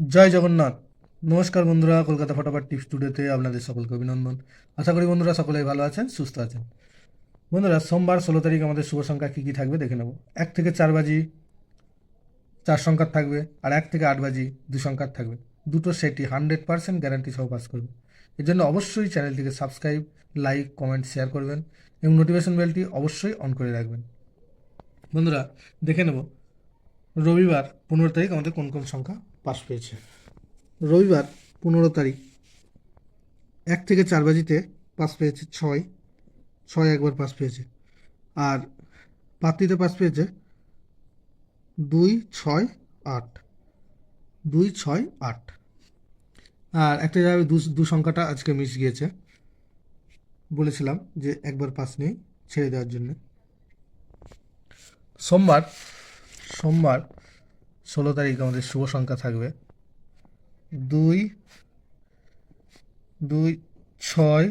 জয় জগন্নাথ। নমস্কার বন্ধুরা, কলকাতা ফটাফট টিপস টুডেতে আপনাদের সকলকে অভিনন্দন। আশা করি বন্ধুরা সকলেই ভালো আছেন, সুস্থ আছেন। বন্ধুরা, সোমবার 16 তারিখ আমাদের শুভ সংখ্যা কী কী থাকবে দেখে নেব। 1 থেকে 4 বাজি 4 সংখ্যার থাকবে, আর 1 থেকে 8 বাজি 2 সংখ্যার থাকবে। দুটো সেটই 100% গ্যারান্টি সহ পাস করবে। এর জন্য অবশ্যই চ্যানেলটিকে সাবস্ক্রাইব, লাইক, কমেন্ট, শেয়ার করবেন এবং নোটিফিকেশন বেলটি অবশ্যই অন করে রাখবেন। বন্ধুরা, দেখে নেব রবিবার 15 তারিখ আমাদের কোন কোন সংখ্যা পাস পেয়েছে। রবিবার 15 তারিখ 1 থেকে 4 বাজিতে পাস পেয়েছে 6, 6 একবার পাস পেয়েছে। আর পাত্রীতে পাস পেয়েছে 2, 6, 8, 2, 6, 8। আর একটা জায়গায় দু সংখ্যাটা আজকে মিস গিয়েছে, বলেছিলাম যে একবার পাস নেই, ছেড়ে দেওয়ার জন্য। সোমবার সোমবার 16 তারিখ আমাদের শুভ সংখ্যা থাকবে 2, 2, 6,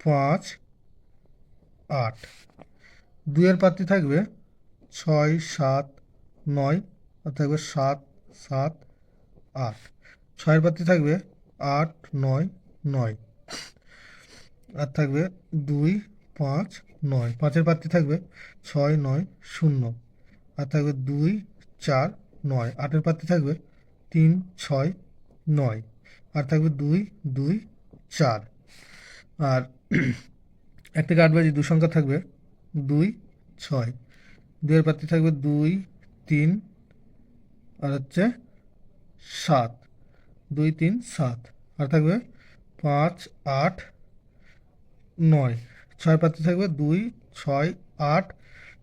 5, 8। 2-এর পাত্রী থাকবে 6, 7, 9, আর থাকবে 7, 7, 8। 6-এর পাত্রী থাকবে 8, 9, 9, আর থাকবে 2, 5, 9। 5-এর পাত্রী থাকবে 6, 9, 0, আর থাকবে 2, 4, 9। 8-এর পাত্রী থাকবে 3, 6, 9, আর থাকবে 2, 2, 4। আর 1 থেকে 8 বাজি 2 সংখ্যা থাকবে 2, 6। 2-এর পাত্রী থাকবে 2, 3, আর হচ্ছে 7, 2, 3, 7, আর থাকবে 5, 8, 9। 6 পাত্রী থাকবে 2, 6, 8,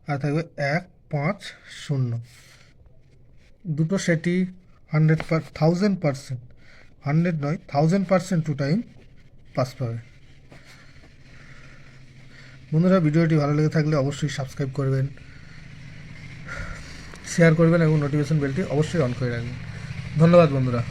আর থাকবে 1, 5, 0। দুটো সেটই 1000%, 100 নয় 1000% টু টাইম পাস পাবে। বন্ধুরা, ভিডিওটি ভালো লেগে থাকলে অবশ্যই সাবস্ক্রাইব করবেন, শেয়ার করবেন এবং নোটিফিকেশন বেলটি অবশ্যই অন করে রাখবেন। ধন্যবাদ বন্ধুরা।